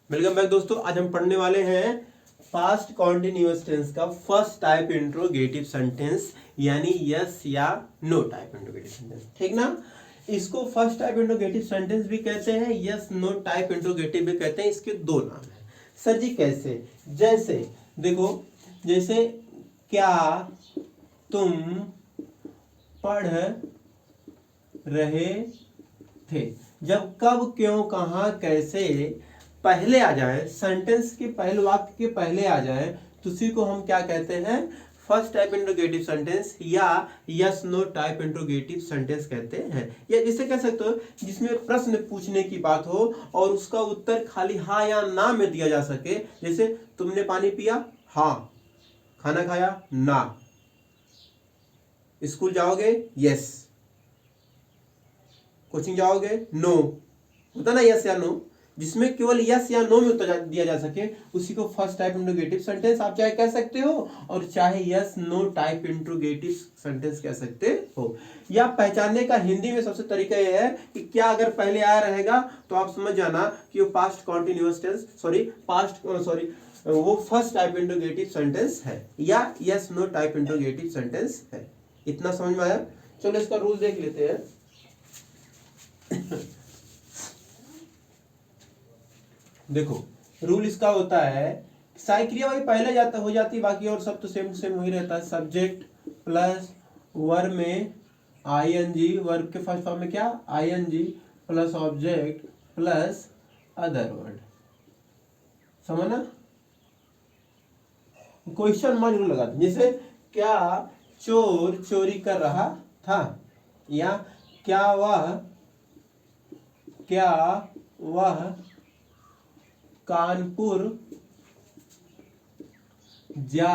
Welcome back दोस्तों। आज हम पढ़ने वाले हैं पास्ट कॉन्टिन्यूअस टेंस का फर्स्ट टाइप इंट्रोगेटिव सेंटेंस यानी यस या नो टाइप इंट्रोगेटिव सेंटेंस। ठीक ना। इसको फर्स्ट टाइप इंट्रोगेटिव सेंटेंस भी कहते हैं, यस नो टाइप इंट्रोगेटिव भी कहते हैं। इसके दो नाम हैं। सर जी कैसे? जैसे देखो, जैसे क्या तुम पढ़ रहे थे। जब कब क्यों कहाँ कैसे पहले आ जाए, सेंटेंस के पहले वाक्य के पहले आ जाए, तो उसी को हम क्या कहते हैं? फर्स्ट टाइप इंट्रोगेटिव सेंटेंस या yes no type interrogative sentence कहते हैं। या जिसे कह सकते हो जिसमें प्रश्न पूछने की बात हो और उसका उत्तर खाली हाँ या ना में दिया जा सके। जैसे तुमने पानी पिया? हाँ। खाना खाया? ना। स्कूल जाओगे? यस। कोचिंग जाओगे? नो। होता ना यस या नो, जिसमें केवल यस या नो में उत्तर दिया जा सके, उसी को फर्स्ट टाइप इंट्रोगेटिव सेंटेंस आप चाहे कह सकते हो और चाहे yes no type interrogative sentence कह सकते हो। या पहचानने का हिंदी में सबसे तरीका यह है कि क्या अगर पहले आया रहेगा तो आप समझ जाना कि वो पास्ट कॉन्टिन्यूअस टेंस वो फर्स्ट टाइप इंट्रोगेटिव सेंटेंस है या yes no type interrogative sentence है। इतना समझ में आया? चलो इसका रूल देख लेते हैं। देखो, रूल इसका होता है, सारी क्रिया वही पहले हो जाती, बाकी और सब तो सेम टू सेम वही रहता है। सब्जेक्ट प्लस वर्ब में आईएनजी, वर्ब के फर्स्ट फॉर्म में क्या? ING plus object plus other word. समझना? क्वेश्चन मार्क जरूर लगा दो। जैसे क्या चोर चोरी कर रहा था, या क्या वह कानपुर जा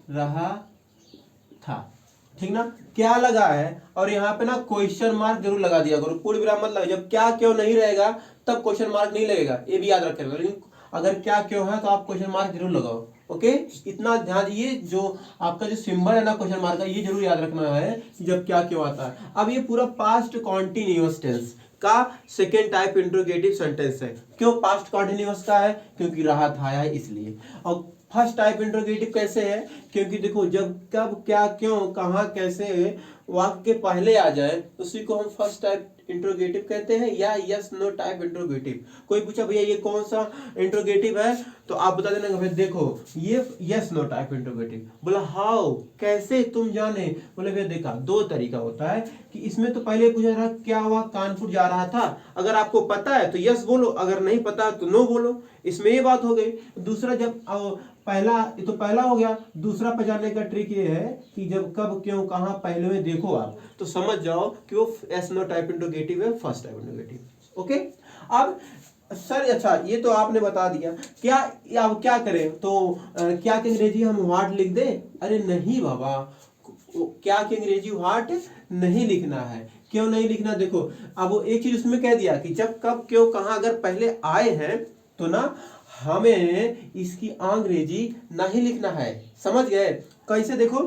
रहा था। ठीक ना। क्या लगा है और यहाँ पे ना क्वेश्चन मार्क जरूर लगा दिया करो, पूर्ण विराम मत लगा। जब क्या क्यों नहीं रहेगा तब क्वेश्चन मार्क नहीं लगेगा, ये भी याद रखेगा। लेकिन अगर क्या क्यों है तो आप क्वेश्चन मार्क जरूर लगाओ। ओके, इतना ध्यान दीजिए। जो आपका जो सिंबल है ना क्वेश्चन मार्क का, ये जरूर याद रखना है कि जब क्या क्यों आता है। अब ये पूरा पास्ट कॉन्टिन्यूअस टेंस का सेकेंड टाइप इंट्रोगेटिव सेंटेंस है। क्यों पास्ट कॉन्टिन्यूअस का है? क्योंकि रहा था आया इसलिए। और फर्स्ट टाइप इंट्रोगेटिव कैसे है? क्योंकि देखो, जब कब क्या क्यों कहाँ कैसे वाक्य के पहले आ जाए उसी को हम फर्स्ट टाइप इंट्रोगेटिव कहते हैं या यस नो टाइप इंट्रोगेटिव। कोई पूछा भैया ये कौन सा इंट्रोगेटिव है, तो आप बता देना भाई देखो ये यस नो टाइप इंट्रोगेटिव। बोला हाउ, कैसे तुम जाने? बोले भैया देखा, दो तरीका होता है कि इसमें तो पहले पूछा रहा क्या वह कानपुर जा रहा था। अगर आपको पता है तो यस बोलो, अगर नहीं पता तो नो बोलो। इसमें ये बात हो गई। दूसरा, जब पहला, ये तो पहला हो गया। दूसरा पहचानने का ट्रिक ये है कि जब कब क्यों कहाँ पहले में देखो आप, तो समझ जाओ कि वो एस नो टाइप इंट्रोगेटिव है, फर्स्ट टाइप इंट्रोगेटिव। ओके। अब सर अच्छा ये तो आपने बता दिया, क्या अब क्या करें? तो क्या के अंग्रेजी हम व्हाट लिख दें? अरे नहीं बाबा, क्या के अंग्रेजी व्हाट नहीं लिखना है। क्यों नहीं लिखना? देखो, अब वो एक चीज उसमें कह दिया कि जब कब क्यों कहाँ अगर पहले आए हैं तो ना हमें इसकी अंग्रेजी नहीं लिखना है। समझ गए? कैसे? देखो,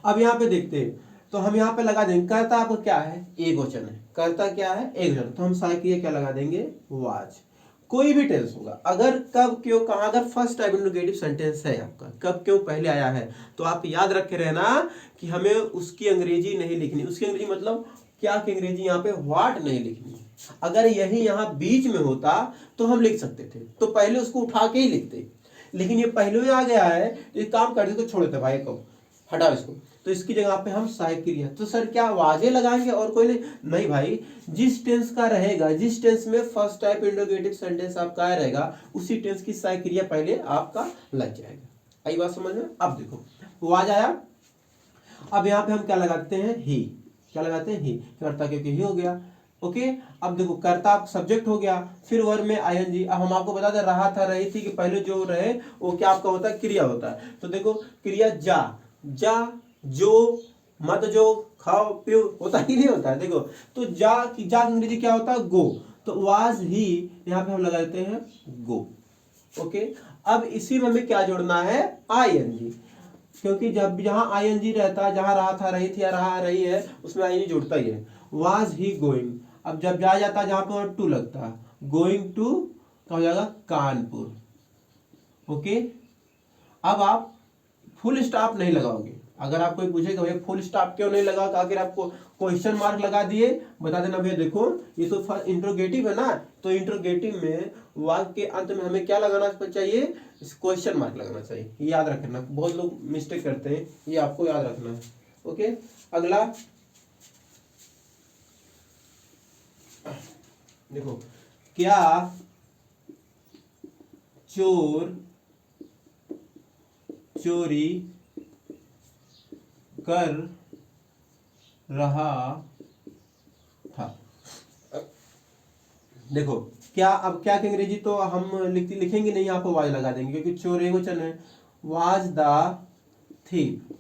अब यहाँ पे देखते हैं तो हम यहाँ पे लगा देंगे कर्ता आपका क्या है? एक वचन है। कर्ता क्या है? एक वचन। तो हम साइकिल क्या लगा देंगे? वाज। कोई भी टेंस होगा, अगर कब क्यों कहाँ अगर फर्स्ट टाइप इंट्रोगेटिव सेंटेंस है आपका, कब क्यों पहले आया है, तो आप याद रखे रहना कि हमें उसकी अंग्रेजी नहीं लिखनी। उसकी अंग्रेजी मतलब क्या की अंग्रेजी यहाँ पे व्हाट नहीं लिखनी। अगर यही यहाँ बीच में होता तो हम लिख सकते थे, तो पहले उसको उठा के ही लिखते। लेकिन ये पहले में आ गया है तो ये काम करते तो छोड़ देते भाई को, हटाओ इसको। तो इसकी जगह पे हम साइक्रिया, तो सर क्या वाजे लगाएंगे और कोई नहीं भाई, जिस टेंस का रहेगा, जिस टेंस में फर्स्ट टाइप इंट्रोगेटिव सेंटेंस आपका रहेगा उसी टेंस की साइक्रिया पहले आपका लग जाएगा। आई बात समझ में? अब देखो वाज आया, अब यहाँ पे हम क्या लगाते हैं? ही। क्या लगाते हैं? ही। कर्ता क्योंकि ही हो गया। ओके। अब देखो कर्ता सब्जेक्ट हो गया, फिर वर्ब में आईएनजी। अब हम आपको बता दें रहा था रही थी कि पहले जो रहे वो क्या आपका होता है? क्रिया होता है। तो देखो क्रिया जा, जा जो मत जो खाओ पियो होता ही नहीं होता है। देखो तो जा की अंग्रेजी क्या होता है? गो। तो वाज ही यहाँ पे हम लगा देते हैं गो। ओके। अब इसी में हमें क्या जोड़ना है? आईएनजी, क्योंकि जब जहां आईएनजी रहता है, जहां रहा था रही थी या रहा रही है उसमें आईएनजी जुड़ता ही है। वाज ही गोइंग, अब जब जा जाता है जहां पर टू लगता है, गोइंग टू क्या हो जाएगा, कानपुर। ओके, अब आप फुल स्टॉप नहीं लगाओगे। अगर आप कोई पूछेगा भैया फुल स्टॉप क्यों नहीं लगा, आखिर आपको क्वेश्चन मार्क लगा दिए, बता देना भैया देखो ये तो इंट्रोगेटिव है ना, तो इंट्रोगेटिव में वाक्य के अंत में हमें क्या लगाना चाहिए, क्वेश्चन मार्क लगाना चाहिए। ये याद रखना, बहुत लोग मिस्टेक करते हैं, ये आपको याद रखना है। ओके, अगला देखो, क्या चोर चोरी कर रहा था। देखो क्या, अब क्या की अंग्रेजी तो हम लिखेंगे नहीं, यहाँ पर वाज लगा देंगे क्योंकि चोर एगोचन है। Was the thief.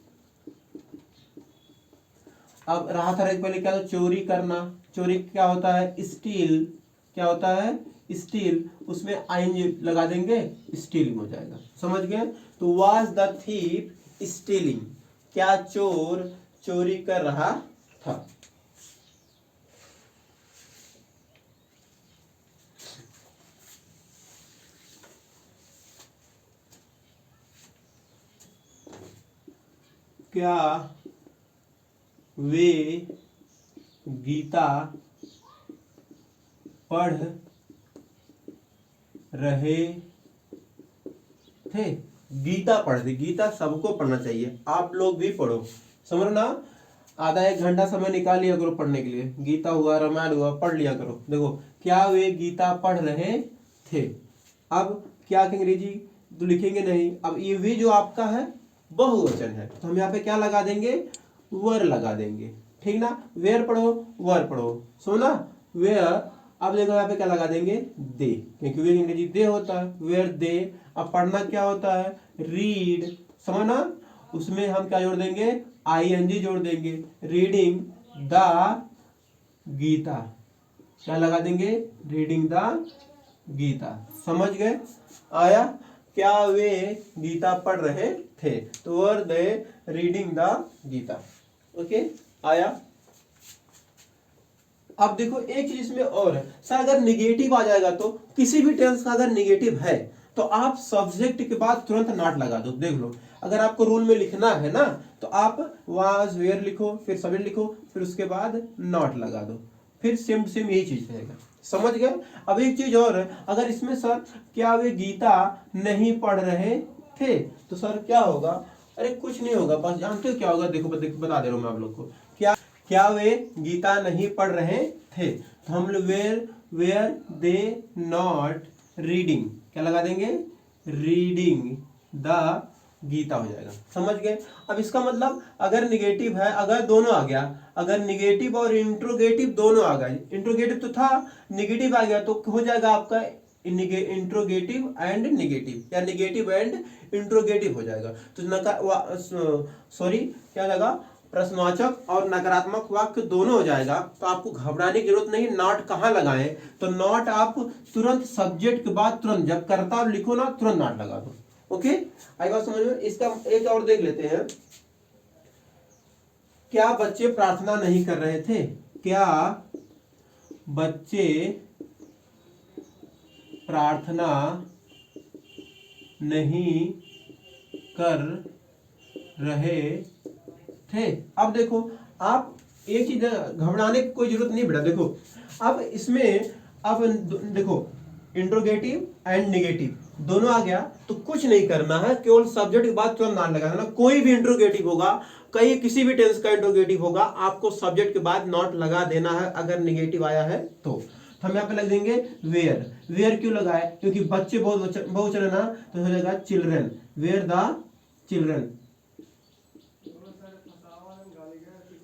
अब रहा था पहले क्या था, चोरी करना, चोरी क्या होता है, स्टील, क्या होता है, स्टील, उसमें आईएनजी लगा देंगे, स्टीलिंग हो जाएगा। समझ गए, तो वाज द थीफ स्टीलिंग, क्या चोर चोरी कर रहा था। क्या वे गीता पढ़ रहे थे। गीता पढ़ते, गीता सबको पढ़ना चाहिए, आप लोग भी पढ़ो, समझ ना, आधा एक घंटा समय निकाल लिया करो पढ़ने के लिए, गीता हुआ, रामायण हुआ, पढ़ लिया करो। देखो क्या वे गीता पढ़ रहे थे। अब क्या की अंग्रेजी तो लिखेंगे नहीं, अब ये वे जो आपका है बहुवचन है, तो हम यहाँ पे क्या लगा देंगे, वर लगा देंगे, ठीक ना। वेयर पढ़ो, वर पढ़ो, सुना, वेयर। अब देखो यहाँ पे क्या लगा देंगे, दे, क्योंकि वे अंग्रेजी दे होता है, वेयर दे। अब पढ़ना क्या होता है, रीड, समझना, उसमें हम क्या जोड़ देंगे, आईएनजी जोड़ देंगे, रीडिंग द गीता, क्या लगा देंगे, रीडिंग द गीता। समझ गए, आया, क्या वे गीता पढ़ रहे थे, तो वर दे रीडिंग द गीता। ओके, आया। अब देखो एक चीज इसमें और है सर, अगर निगेटिव आ जाएगा तो, किसी भी टेंस का अगर निगेटिव है तो आप सब्जेक्ट के बाद तुरंत नॉट लगा दो। देख लो, अगर आपको रूल में लिखना है ना, तो आप वाज वेयर लिखो, फिर सब्जेक्ट लिखो, फिर उसके बाद नॉट लगा दो, फिर सेम टू सेम यही चीज रहेगा। समझ गए। अब एक चीज और है, अगर इसमें सर क्या वे गीता नहीं पढ़ रहे थे, तो सर क्या होगा, अरे कुछ नहीं होगा, बस जानते हो क्या होगा, देखो बता दे रहा हूं मैं आप लोग को, क्या वे गीता नहीं पढ़ रहे थे, तो हम लोग वेयर दे नॉट रीडिंग, क्या लगा देंगे, रीडिंग द गीता हो जाएगा। समझ गए। अब इसका मतलब अगर निगेटिव है, अगर दोनों आ गया, अगर निगेटिव और इंट्रोगेटिव दोनों आ गए, इंट्रोगेटिव तो था, निगेटिव आ गया, तो हो जाएगा आपका इंट्रोगेटिव एंड निगेटिव, या निगेटिव एंड इंट्रोगेटिव हो जाएगा। तो सॉरी क्या लगा, प्रश्नवाचक और नकारात्मक वाक्य दोनों हो जाएगा। तो आपको घबराने की जरूरत नहीं, नॉट कहाँ लगाएं, तो नॉट आप तुरंत सब्जेक्ट के बाद तुरंत जब कर्ता लिखो ना, तुरंत नॉट लगा दो। ओके, आई बात समझ में। इसका एक और देख लेते हैं, क्या बच्चे प्रार्थना नहीं कर रहे थे, क्या बच्चे प्रार्थना नहीं कर रहे थे। अब देखो आप एक चीज, घबराने की कोई जरूरत नहीं बेटा। देखो अब इसमें, अब देखो इंट्रोगेटिव एंड नेगेटिव दोनों आ गया, तो कुछ नहीं करना है, केवल सब्जेक्ट के बाद तुरंत नॉट लगाना। कोई भी इंट्रोगेटिव होगा, कहीं किसी भी टेंस का इंट्रोगेटिव होगा, आपको सब्जेक्ट के बाद नॉट लगा देना है अगर नेगेटिव आया है तो। हम यहाँ पे लग देंगे वेयर। वेयर क्यों लगाए, क्योंकि बच्चे बहुवचन है ना, तो हो जाएगा children, where the children,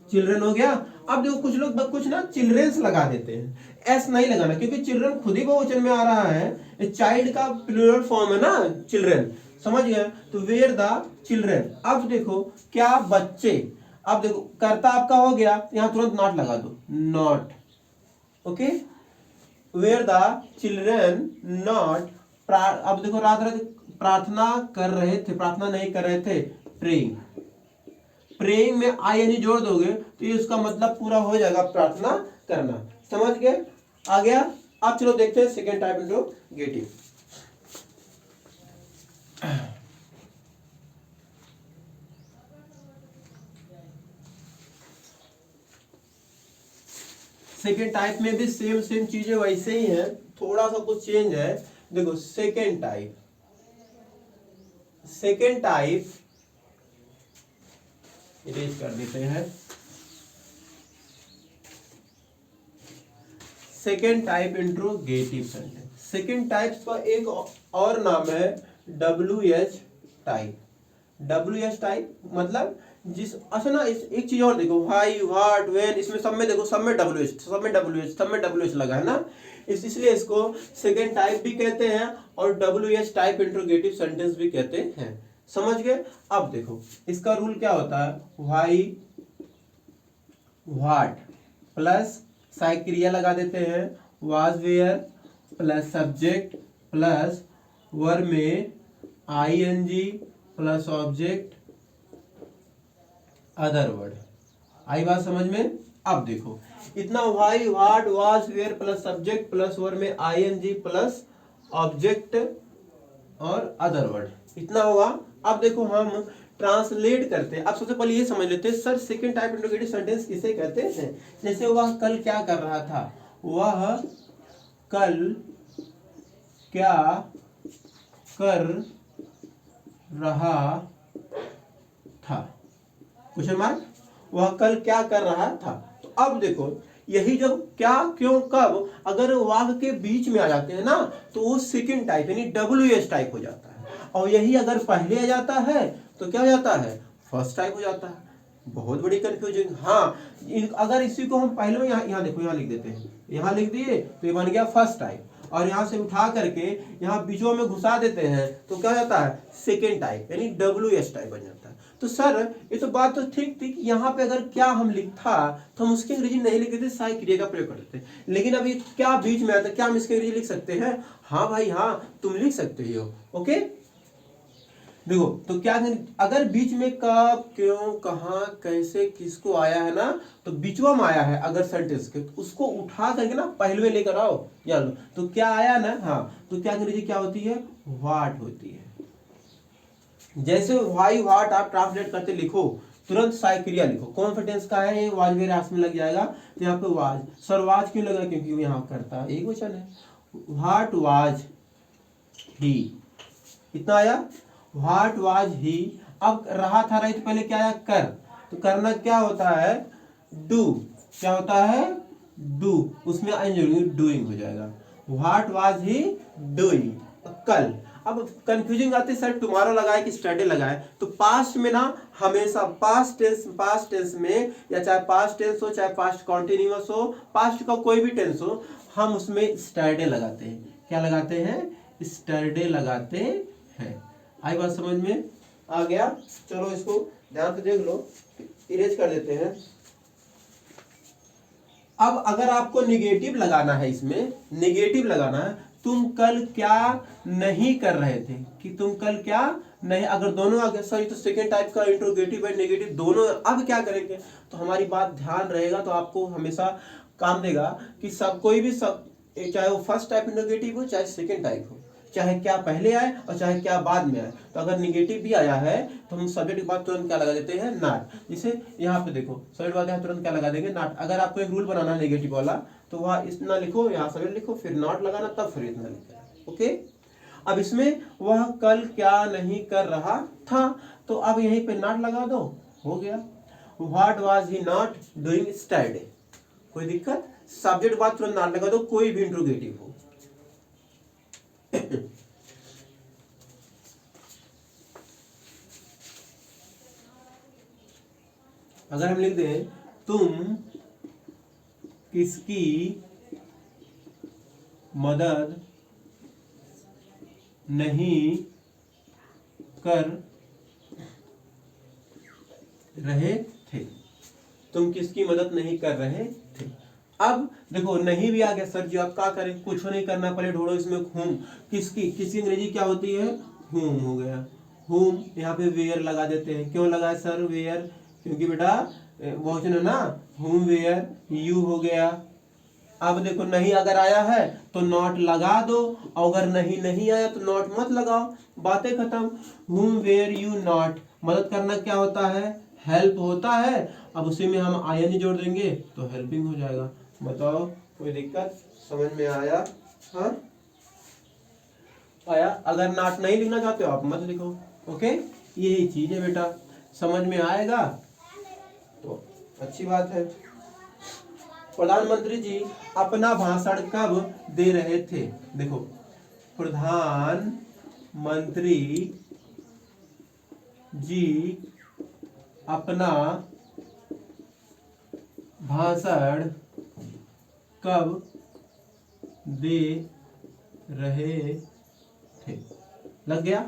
children हो गया। अब देखो कुछ लोग कुछ ना चिल्ड्रंस लगा देते हैं, एस नहीं लगाना, क्योंकि चिल्ड्रन खुद ही बहुवचन में आ रहा है, चाइल्ड का प्लूरल फॉर्म है ना चिल्ड्रन, समझ गए। तो वेयर द चिल्ड्रन। अब देखो क्या बच्चे, अब देखो कर्ता आपका हो गया, यहां तुरंत नॉट लगा दो, not. Okay, where the children not, अब देखो रात रात प्रार्थना कर रहे थे, प्रार्थना नहीं कर रहे थे, प्रेइंग। प्रेइंग में आईएनजी जोड़ दोगे तो ये उसका मतलब पूरा हो जाएगा, प्रार्थना करना। समझ गए, आ गया। अब चलो देखते हैं second type interrogative. Second type में भी सेम सेम चीजें वैसे ही है, थोड़ा सा कुछ चेंज है। देखो सेकेंड टाइप इरेज कर देते हैं। Second type interrogative sentence. Second type का एक और नाम है WH टाइप। WH टाइप मतलब जिस अच्छा ना, एक चीज और देखो, व्हाई, व्हाट, व्हेन, इसमें सब में देखो, सब में WH लगा है ना, इसलिए इसको सेकेंड टाइप भी कहते हैं और WH टाइप इंट्रोगेटिव सेंटेंस भी कहते हैं। समझ गए? अब देखो इसका रूल क्या होता है, व्हाई, व्हाट प्लस सहायक क्रिया लगा देते हैं, was, where plus subject plus verb में ING plus object other word. आई बात समझ में? अब देखो इतना why, what, was, where plus subject plus verb में ING प्लस ऑब्जेक्ट और अदर वर्ड, इतना होगा। अब देखो हम ट्रांसलेट करते हैं। अब सबसे पहले ये समझ लेते हैं sir second type interrogative sentence किसे कहते हैं। जैसे वह कल क्या कर रहा था, वह कल क्या कर रहा था, क्वेश्चन मार्क, वह कल क्या कर रहा था। अब देखो यही जब क्या, क्यों, कब अगर वाक्य के बीच में आ जाते हैं ना तो वो सेकेंड टाइप यानी WH टाइप हो जाता है, और यही अगर पहले आ जाता है तो क्या हो जाता है, फर्स्ट टाइप हो जाता है। बहुत बड़ी कंफ्यूजन। हाँ, अगर इसी को हम पहले में यहाँ देखो, यहाँ लिख देते हैं, यहाँ लिख दिए तो ये बन गया फर्स्ट टाइप, और यहाँ से उठा करके यहाँ बीचों में घुसा देते हैं तो क्या हो जाता है, सेकेंड टाइप यानी WH टाइप बन जाता है। तो सर ये तो बात तो ठीक थी कि यहाँ पे अगर क्या हम लिखा तो हम उसके अंग्रेजी नहीं लिख देते, सहायक क्रिया का प्रयोग कर देते, लेकिन अभी क्या बीच में आता, क्या हम इसके अंग्रेजी लिख सकते हैं? हाँ भाई हाँ, तुम लिख सकते हो। ओके देखो तो क्या, अगर बीच में कब, क्यों, कहाँ, कैसे, किसको आया है ना, तो बीचवा में आया है अगर सेंटेंस के, तो उसको उठा करके ना पहले में लेकर आओ, चलो तो क्या आया ना, हाँ तो क्या अंग्रेजी क्या होती है, व्हाट होती है। जैसे व्हाई, व्हाट आप ट्रांसलेट करते लिखो, तुरंत सहायक क्रिया लिखो, कॉन्फिडेंस का है ये, वाज वेयर आस में लग जाएगा, तो यहाँ पे वाज, सर वाज क्यों लगा, क्योंकि वो यहाँ करता है, एक वचन है। व्हाट वाज ही, इतना आया, व्हाट वाज ही। अब रहा था, रही तो पहले क्या आया, कर, तो करना क्या होता है, डू, क्या होता है, डू, उसमें डूइंग हो जाएगा। व्हाट वाज ही डूइंग, कल। अब कंफ्यूजिंग आती है, सर टुमारो लगाए कि स्टडी लगाए, तो पास्ट में ना हमेशा पास्ट टेंस में, या चाहे पास्ट टेंस हो चाहे पास्ट कॉन्टिन्यूअस हो, पास्ट का कोई भी टेंस हो, हम उसमें स्टडी लगाते हैं। क्या लगाते हैं, स्टडी लगाते हैं। आई बात समझ में? आ गया? चलो इसको ध्यान से देख लो, इरेज कर देते हैं। अब अगर आपको निगेटिव लगाना है, इसमें निगेटिव लगाना है, तुम कल क्या नहीं कर रहे थे, कि तुम कल क्या नहीं, अगर दोनों आ गए, सर ये तो सेकेंड टाइप का इंट्रोगेटिव है, नेगेटिव दोनों, अब क्या करेंगे, तो हमारी बात ध्यान रहेगा तो आपको हमेशा काम देगा कि सब, कोई भी सब, चाहे वो फर्स्ट टाइप इंट्रोगेटिव हो चाहे सेकेंड टाइप हो, चाहे क्या पहले आए और चाहे क्या बाद में आए, तो अगर निगेटिव भी आया है तो हम सब्जेक्ट के बाद तुरंत क्या लगा देते हैं, नॉट। जैसे यहाँ पे देखो सब्जेक्ट बाद यहाँ तुरंत क्या लगा देंगे, नॉट। अगर आपको एक रूल बनाना है नेगेटिव वाला, तो वहाँ इतना लिखो, यहाँ सब्जेक्ट लिखो, फिर नॉट लगाना, तब फिर इतना लिखना। ओके, अब इसमें वह कल क्या नहीं कर रहा था, तो अब यहीं पे नॉट लगा दो, हो गया। What was he not doing study, कोई दिक्कत, सब्जेक्ट बाद तुरंत नॉट लगा दो, कोई भी इंट्रोगेटिव हो। अगर हम लिख दें तुम किसकी मदद नहीं कर रहे थे, तुम किसकी मदद नहीं कर रहे थे। अब देखो नहीं भी आ गया, सर जी आप क्या करें, कुछ नहीं करना, पहले ढूंढो इसमें हुम, किसकी अंग्रेजी क्या होती है, हुम हो गया। हुम यहाँ पे वेयर लगा देते हैं, क्यों लगाए सर वेयर, क्योंकि बेटा बहुवचन है ना, हुम वेयर, यू हो गया, अब देखो नहीं अगर आया है तो नॉट लगा दो, और अगर नहीं नहीं आया तो नॉट मत लगाओ, बातें खत्म। whom वेयर यू नॉट, मदद करना क्या होता है, हेल्प होता है। अब उसी में हम आईएनजी जोड़ देंगे तो हेल्पिंग हो जाएगा। बताओ कोई दिक्कत, समझ में आया? हाँ आया। अगर नॉट नहीं लिखना चाहते हो आप मत लिखो, ओके। यही चीज है बेटा, समझ में आएगा तो अच्छी बात है। प्रधानमंत्री जी अपना भाषण कब दे रहे थे? देखो प्रधानमंत्री जी अपना भाषण कब दे रहे थे? लग गया?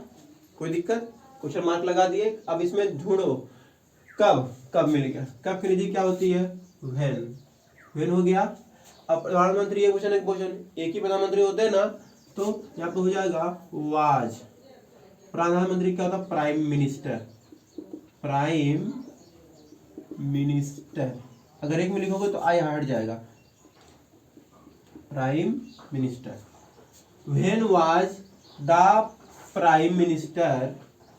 कोई दिक्कत? क्वेश्चन मार्क लगा दिए। अब इसमें ढूंढो कब, कब मिल गया, कब की निधि क्या होती है, व्हेन। व्हेन हो गया। अब प्रधानमंत्री एक क्वेश्चन, एक क्वेश्चन, एक ही प्रधानमंत्री होते हैं ना, तो यहाँ पे हो जाएगा वाज। प्रधानमंत्री क्या होता है, प्राइम मिनिस्टर, प्राइम मिनिस्टर। अगर एक में लिखोगे तो आई हट जाएगा, prime minister. When was the prime minister.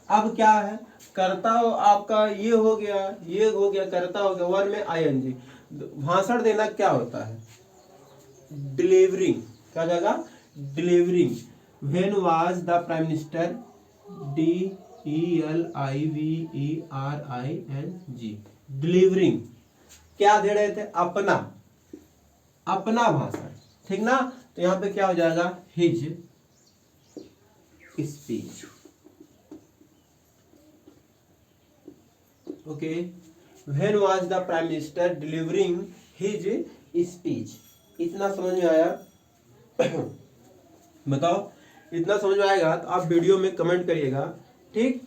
अब क्या है, करता हो आपका ये हो गया, ये हो गया, करता हो गया, वन में आईएनजी। भाषण देना क्या होता है, डिलीवरिंग। क्या जाएगा, delivering. When was the prime minister, DELIVERING, delivering. क्या दे रहे थे, अपना, अपना भाषण, ठीक ना। तो यहाँ पे क्या हो जाएगा, his speech, okay. When was the prime minister delivering his speech. इतना समझ में आया? बताओ इतना समझ में आएगा तो आप वीडियो में कमेंट करिएगा, ठीक।